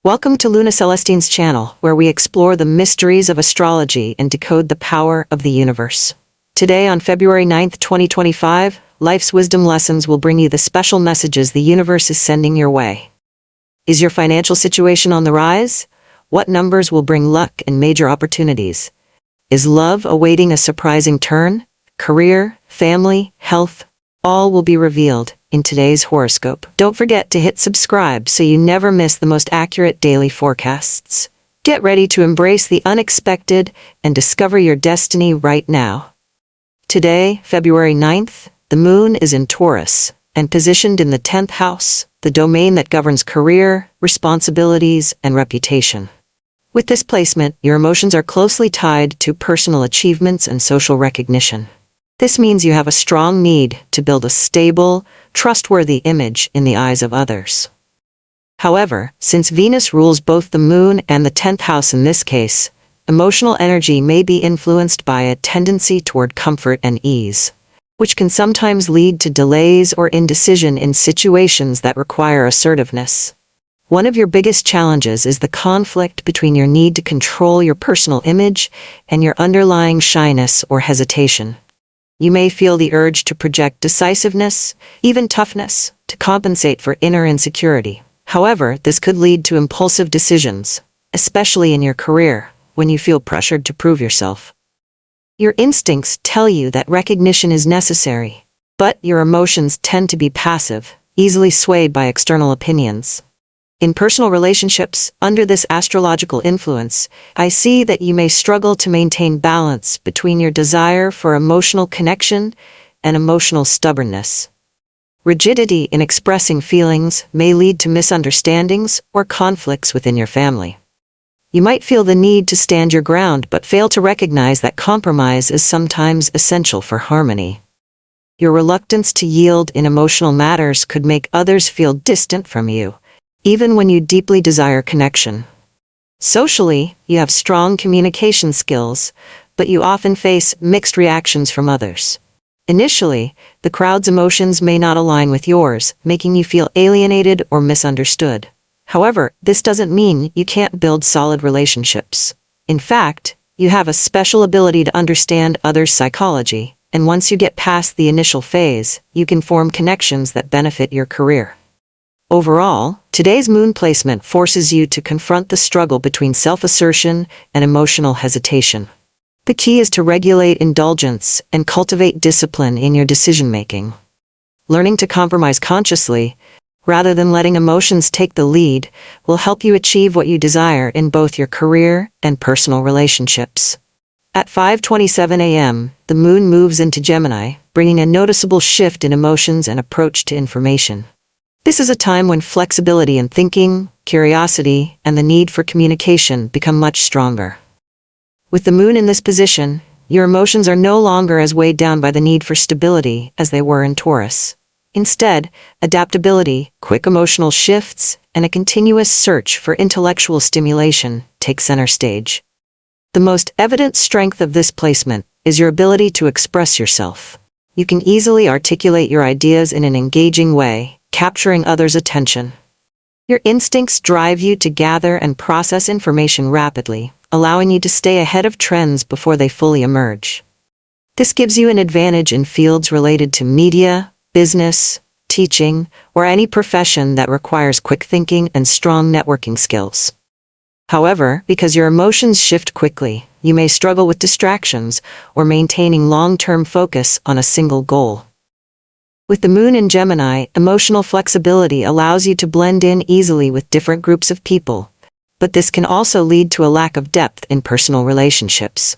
Welcome to Luna Celestine's channel, where we explore the mysteries of astrology and decode the power of the universe. Today, on February 9th, 2025, life's wisdom lessons will bring you the special messages the universe is sending your way. Is your financial situation on the rise? What numbers will bring luck and major opportunities? Is love awaiting a surprising turn? Career, family, health, all will be revealed in today's horoscope. Don't forget to hit subscribe so you never miss the most accurate daily forecasts. Get ready to embrace the unexpected and discover your destiny right now. Today, February 9th, the moon is in Taurus and positioned in the 10th house, the domain that governs career, responsibilities, and reputation. With this placement, your emotions are closely tied to personal achievements and social recognition. This means you have a strong need to build a stable, trustworthy image in the eyes of others. However, since Venus rules both the moon and the 10th house in this case, emotional energy may be influenced by a tendency toward comfort and ease, which can sometimes lead to delays or indecision in situations that require assertiveness. One of your biggest challenges is the conflict between your need to control your personal image and your underlying shyness or hesitation. You may feel the urge to project decisiveness, even toughness, to compensate for inner insecurity. However, this could lead to impulsive decisions, especially in your career, when you feel pressured to prove yourself. Your instincts tell you that recognition is necessary, but your emotions tend to be passive, easily swayed by external opinions. In personal relationships, under this astrological influence, I see that you may struggle to maintain balance between your desire for emotional connection and emotional stubbornness. Rigidity in expressing feelings may lead to misunderstandings or conflicts within your family. You might feel the need to stand your ground but fail to recognize that compromise is sometimes essential for harmony. Your reluctance to yield in emotional matters could make others feel distant from you, even when you deeply desire connection. Socially, you have strong communication skills, but you often face mixed reactions from others. Initially, the crowd's emotions may not align with yours, making you feel alienated or misunderstood. However, this doesn't mean you can't build solid relationships. In fact, you have a special ability to understand others' psychology, and once you get past the initial phase, you can form connections that benefit your career. Overall, today's moon placement forces you to confront the struggle between self-assertion and emotional hesitation. The key is to regulate indulgence and cultivate discipline in your decision-making. Learning to compromise consciously, rather than letting emotions take the lead, will help you achieve what you desire in both your career and personal relationships. At 5:27 a.m., the moon moves into Gemini, bringing a noticeable shift in emotions and approach to information. This is a time when flexibility in thinking, curiosity, and the need for communication become much stronger. With the moon in this position, your emotions are no longer as weighed down by the need for stability as they were in Taurus. Instead, adaptability, quick emotional shifts, and a continuous search for intellectual stimulation take center stage. The most evident strength of this placement is your ability to express yourself. You can easily articulate your ideas in an engaging way, capturing others' attention. Your instincts drive you to gather and process information rapidly, allowing you to stay ahead of trends before they fully emerge. This gives you an advantage in fields related to media, business, teaching, or any profession that requires quick thinking and strong networking skills. However, because your emotions shift quickly, you may struggle with distractions or maintaining long-term focus on a single goal. With the moon in Gemini, emotional flexibility allows you to blend in easily with different groups of people, but this can also lead to a lack of depth in personal relationships.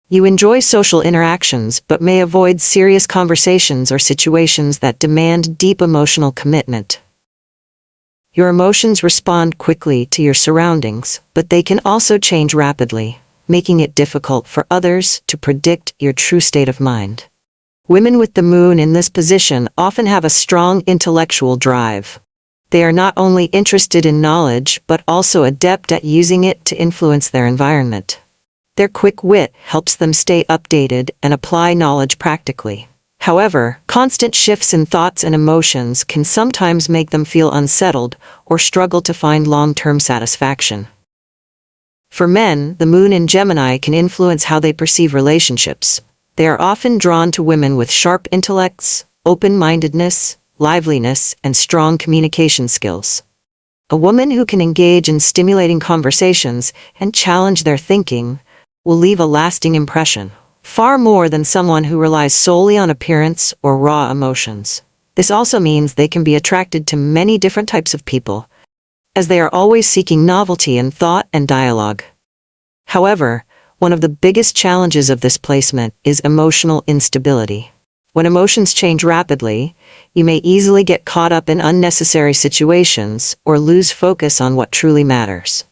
You enjoy social interactions but may avoid serious conversations or situations that demand deep emotional commitment. Your emotions respond quickly to your surroundings, but they can also change rapidly, making it difficult for others to predict your true state of mind. Women with the moon in this position often have a strong intellectual drive. They are not only interested in knowledge but also adept at using it to influence their environment. Their quick wit helps them stay updated and apply knowledge practically. However, constant shifts in thoughts and emotions can sometimes make them feel unsettled or struggle to find long-term satisfaction. For men, the moon in Gemini can influence how they perceive relationships. They are often drawn to women with sharp intellects, open-mindedness, liveliness, and strong communication skills. A woman who can engage in stimulating conversations and challenge their thinking will leave a lasting impression, far more than someone who relies solely on appearance or raw emotions. This also means they can be attracted to many different types of people, as they are always seeking novelty in thought and dialogue. However, one of the biggest challenges of this placement is emotional instability. When emotions change rapidly, you may easily get caught up in unnecessary situations or lose focus on what truly matters.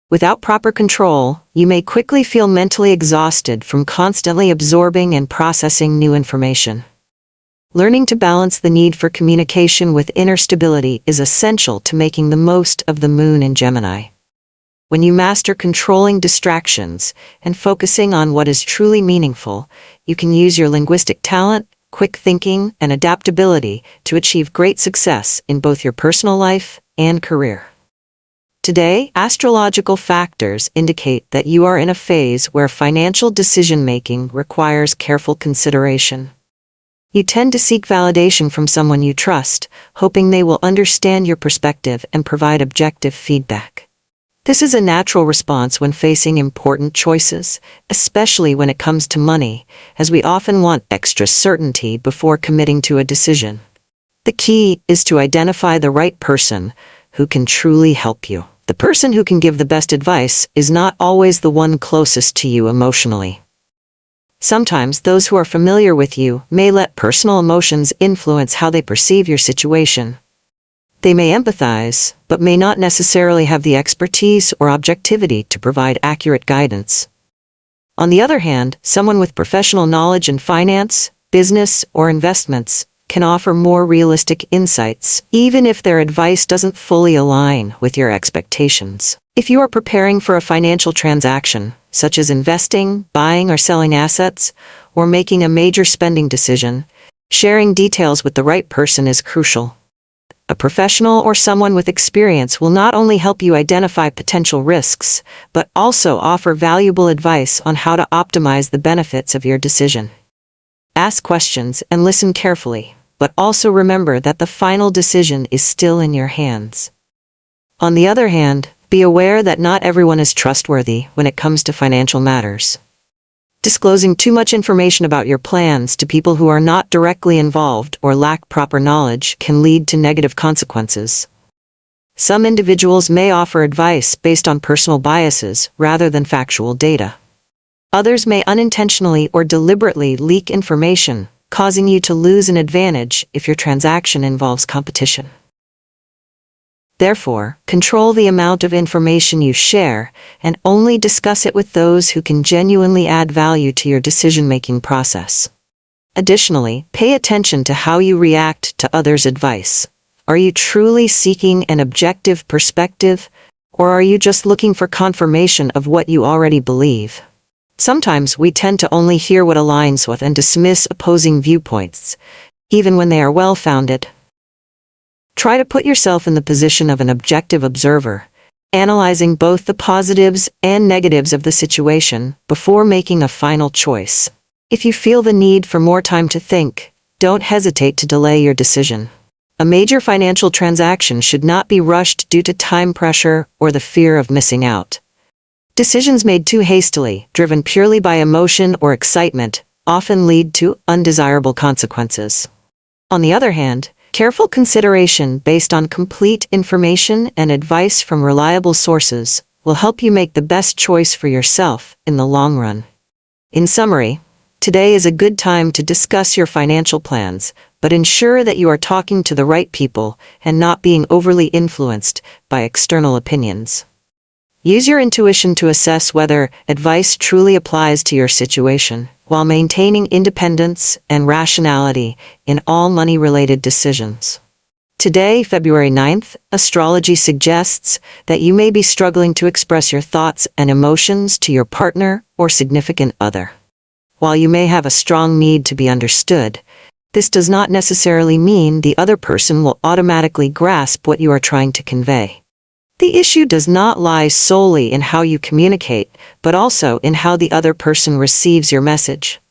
Without proper control, you may quickly feel mentally exhausted from constantly absorbing and processing new information. Learning to balance the need for communication with inner stability is essential to making the most of the moon in Gemini. When you master controlling distractions and focusing on what is truly meaningful, you can use your linguistic talent, quick thinking, and adaptability to achieve great success in both your personal life and career. Today, astrological factors indicate that you are in a phase where financial decision-making requires careful consideration. You tend to seek validation from someone you trust, hoping they will understand your perspective and provide objective feedback. This is a natural response when facing important choices, especially when it comes to money, as we often want extra certainty before committing to a decision. The key is to identify the right person who can truly help you. The person who can give the best advice is not always the one closest to you emotionally. Sometimes those who are familiar with you may let personal emotions influence how they perceive your situation. They may empathize, but may not necessarily have the expertise or objectivity to provide accurate guidance. On the other hand, someone with professional knowledge in finance, business, or investments can offer more realistic insights, even if their advice doesn't fully align with your expectations. If you are preparing for a financial transaction, such as investing, buying or selling assets, or making a major spending decision, sharing details with the right person is crucial. A professional or someone with experience will not only help you identify potential risks, but also offer valuable advice on how to optimize the benefits of your decision. Ask questions and listen carefully, but also remember that the final decision is still in your hands. On the other hand, be aware that not everyone is trustworthy when it comes to financial matters. Disclosing too much information about your plans to people who are not directly involved or lack proper knowledge can lead to negative consequences. Some individuals may offer advice based on personal biases rather than factual data. Others may unintentionally or deliberately leak information, causing you to lose an advantage if your transaction involves competition. Therefore, control the amount of information you share and only discuss it with those who can genuinely add value to your decision-making process. Additionally, pay attention to how you react to others' advice. Are you truly seeking an objective perspective, or are you just looking for confirmation of what you already believe? Sometimes we tend to only hear what aligns with and dismiss opposing viewpoints, even when they are well-founded. Try to put yourself in the position of an objective observer, analyzing both the positives and negatives of the situation before making a final choice. If you feel the need for more time to think, don't hesitate to delay your decision. A major financial transaction should not be rushed due to time pressure or the fear of missing out. Decisions made too hastily, driven purely by emotion or excitement, often lead to undesirable consequences. On the other hand, careful consideration based on complete information and advice from reliable sources will help you make the best choice for yourself in the long run. In summary, today is a good time to discuss your financial plans, but ensure that you are talking to the right people and not being overly influenced by external opinions. Use your intuition to assess whether advice truly applies to your situation, while maintaining independence and rationality in all money-related decisions. Today, February 9th, astrology suggests that you may be struggling to express your thoughts and emotions to your partner or significant other. While you may have a strong need to be understood, This does not necessarily mean the other person will automatically grasp what you are trying to convey. The issue does not lie solely in how you communicate, but also in how the other person receives your message.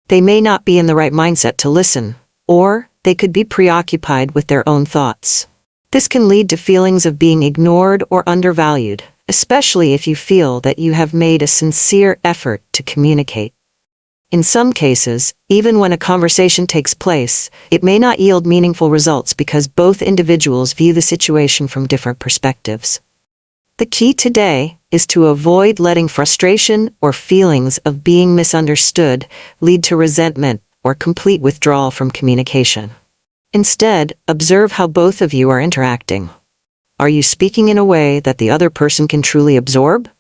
They may not be in the right mindset to listen, or they could be preoccupied with their own thoughts. This can lead to feelings of being ignored or undervalued, especially if you feel that you have made a sincere effort to communicate. In some cases, even when a conversation takes place, it may not yield meaningful results because both individuals view the situation from different perspectives. The key today is to avoid letting frustration or feelings of being misunderstood lead to resentment or complete withdrawal from communication. Instead, observe how both of you are interacting. Are you speaking in a way that the other person can truly absorb?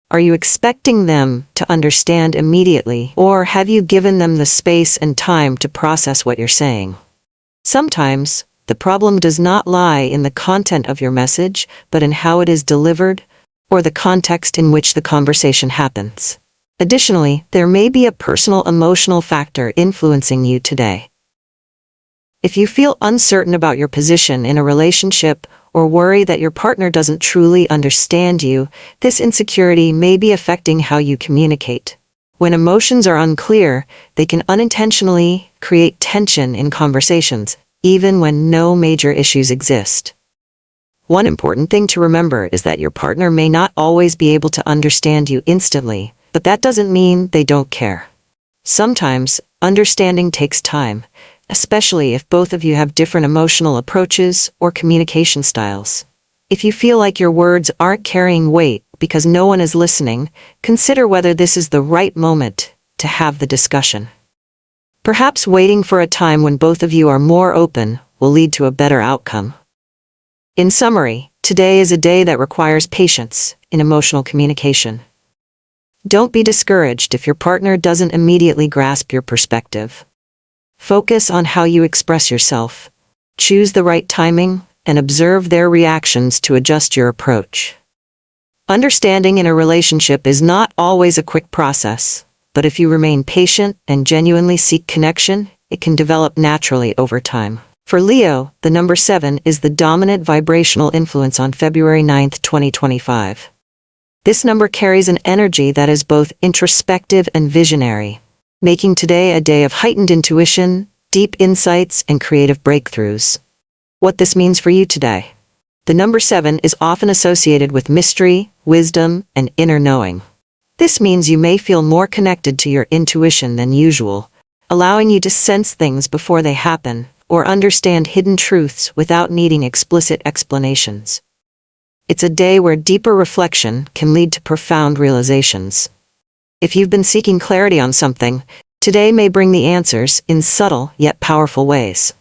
Are you expecting them to understand immediately, or have you given them the space and time to process what you're saying? Sometimes, the problem does not lie in the content of your message, but in how it is delivered, or the context in which the conversation happens. Additionally, there may be a personal emotional factor influencing you today. If you feel uncertain about your position in a relationship, or worry that your partner doesn't truly understand you, this insecurity may be affecting how you communicate. When emotions are unclear, they can unintentionally create tension in conversations, even when no major issues exist. One important thing to remember is that your partner may not always be able to understand you instantly, but that doesn't mean they don't care. Sometimes, understanding takes time, especially if both of you have different emotional approaches or communication styles. If you feel like your words aren't carrying weight because no one is listening, consider whether this is the right moment to have the discussion. Perhaps waiting for a time when both of you are more open will lead to a better outcome. In summary, today is a day that requires patience in emotional communication. Don't be discouraged if your partner doesn't immediately grasp your perspective. Focus on how you express yourself. Choose the right timing and observe their reactions to adjust your approach. Understanding in a relationship is not always a quick process, but if you remain patient and genuinely seek connection, it can develop naturally over time. For Leo, the number 7 is the dominant vibrational influence on February 9, 2025. This number carries an energy that is both introspective and visionary, making today a day of heightened intuition, deep insights, and creative breakthroughs. What this means for you today. The number 7 is often associated with mystery, wisdom, and inner knowing. This means you may feel more connected to your intuition than usual, allowing you to sense things before they happen, or understand hidden truths without needing explicit explanations. It's a day where deeper reflection can lead to profound realizations. If you've been seeking clarity on something, today may bring the answers in subtle yet powerful ways.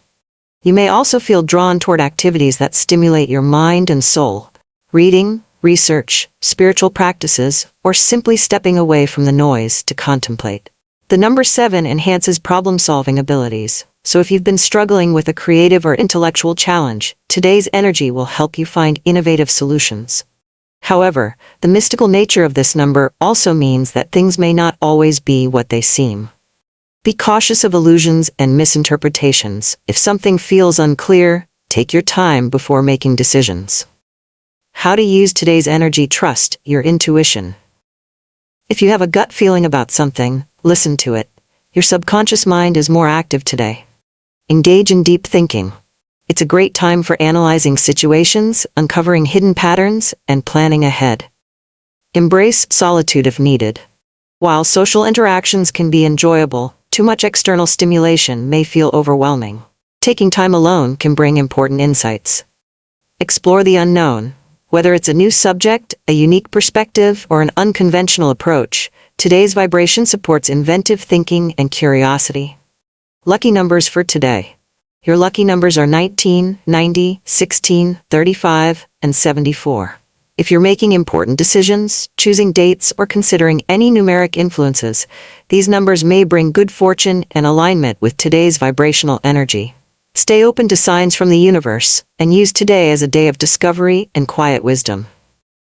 You may also feel drawn toward activities that stimulate your mind and soul, reading, research, spiritual practices, or simply stepping away from the noise to contemplate. The number 7 enhances problem-solving abilities, so if you've been struggling with a creative or intellectual challenge, today's energy will help you find innovative solutions. However, the mystical nature of this number also means that things may not always be what they seem. Be cautious of illusions and misinterpretations. If something feels unclear, take your time before making decisions. How to use today's energy. Trust your intuition. If you have a gut feeling about something, listen to it. Your subconscious mind is more active today. Engage in deep thinking. It's a great time for analyzing situations, uncovering hidden patterns, and planning ahead. Embrace solitude if needed. While social interactions can be enjoyable, too much external stimulation may feel overwhelming. Taking time alone can bring important insights. Explore the unknown. Whether it's a new subject, a unique perspective, or an unconventional approach, today's vibration supports inventive thinking and curiosity. Lucky numbers for today. Your lucky numbers are 19, 90, 16, 35, and 74. If you're making important decisions, choosing dates, or considering any numeric influences, these numbers may bring good fortune and alignment with today's vibrational energy. Stay open to signs from the universe, and use today as a day of discovery and quiet wisdom.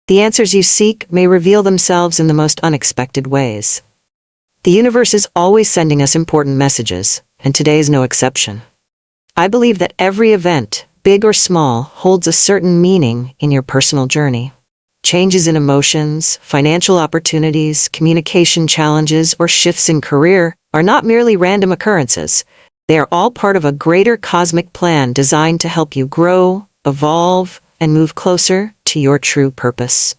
The answers you seek may reveal themselves in the most unexpected ways. The universe is always sending us important messages, and today is no exception. I believe that every event, big or small, holds a certain meaning in your personal journey. Changes in emotions, financial opportunities, communication challenges, or shifts in career are not merely random occurrences. They are all part of a greater cosmic plan designed to help you grow, evolve, and move closer to your true purpose.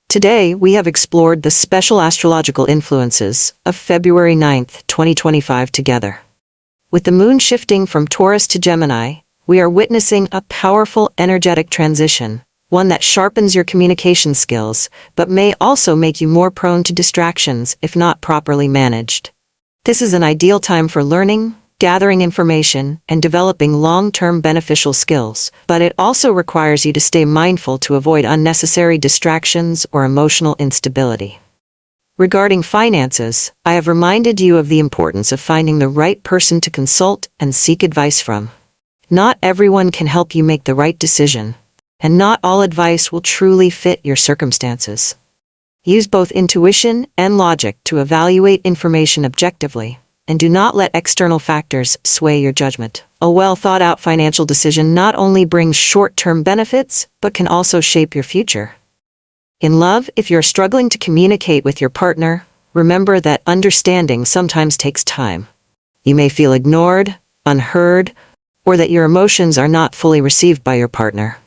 Today, we have explored the special astrological influences of February 9th, 2025 together. With the moon shifting from Taurus to Gemini, we are witnessing a powerful energetic transition, one that sharpens your communication skills, but may also make you more prone to distractions if not properly managed. This is an ideal time for learning, gathering information, and developing long-term beneficial skills, but it also requires you to stay mindful to avoid unnecessary distractions or emotional instability. Regarding finances, I have reminded you of the importance of finding the right person to consult and seek advice from. Not everyone can help you make the right decision, and not all advice will truly fit your circumstances. Use both intuition and logic to evaluate information objectively, and do not let external factors sway your judgment. A well-thought-out financial decision not only brings short-term benefits, but can also shape your future. In love, if you're struggling to communicate with your partner, remember that understanding sometimes takes time. You may feel ignored, unheard, or that your emotions are not fully received by your partner.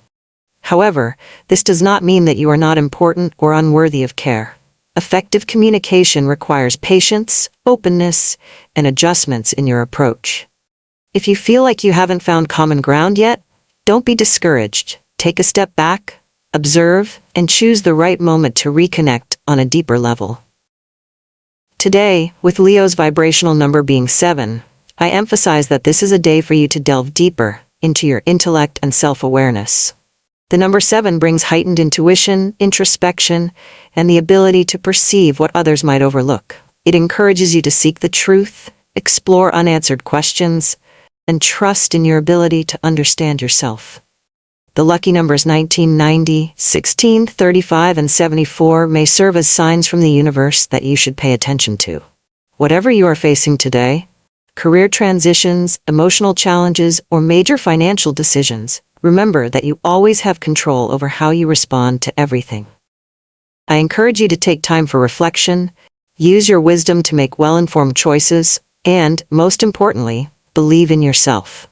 However, this does not mean that you are not important or unworthy of care. Effective communication requires patience, openness, and adjustments in your approach. If you feel like you haven't found common ground yet, don't be discouraged. Take a step back, observe, and choose the right moment to reconnect on a deeper level. Today, with Leo's vibrational number being 7, I emphasize that this is a day for you to delve deeper into your intellect and self-awareness. The number 7 brings heightened intuition, introspection, and the ability to perceive what others might overlook. It encourages you to seek the truth, explore unanswered questions, and trust in your ability to understand yourself. The lucky numbers 1990, 16, 35, and 74 may serve as signs from the universe that you should pay attention to. Whatever you are facing today, career transitions, emotional challenges, or major financial decisions, remember that you always have control over how you respond to everything. I encourage you to take time for reflection, use your wisdom to make well-informed choices, and, most importantly, believe in yourself.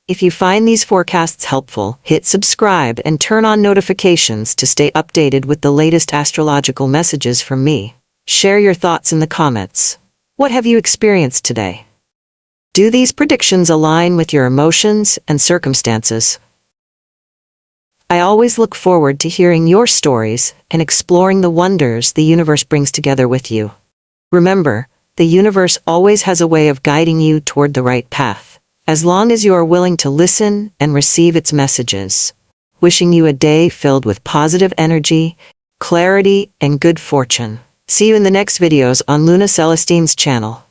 If you find these forecasts helpful, hit subscribe and turn on notifications to stay updated with the latest astrological messages from me. Share your thoughts in the comments. What have you experienced today? Do these predictions align with your emotions and circumstances? I always look forward to hearing your stories and exploring the wonders the universe brings together with you. Remember, the universe always has a way of guiding you toward the right path, as long as you are willing to listen and receive its messages. Wishing you a day filled with positive energy, clarity, and good fortune. See you in the next videos on Luna Celestine's channel.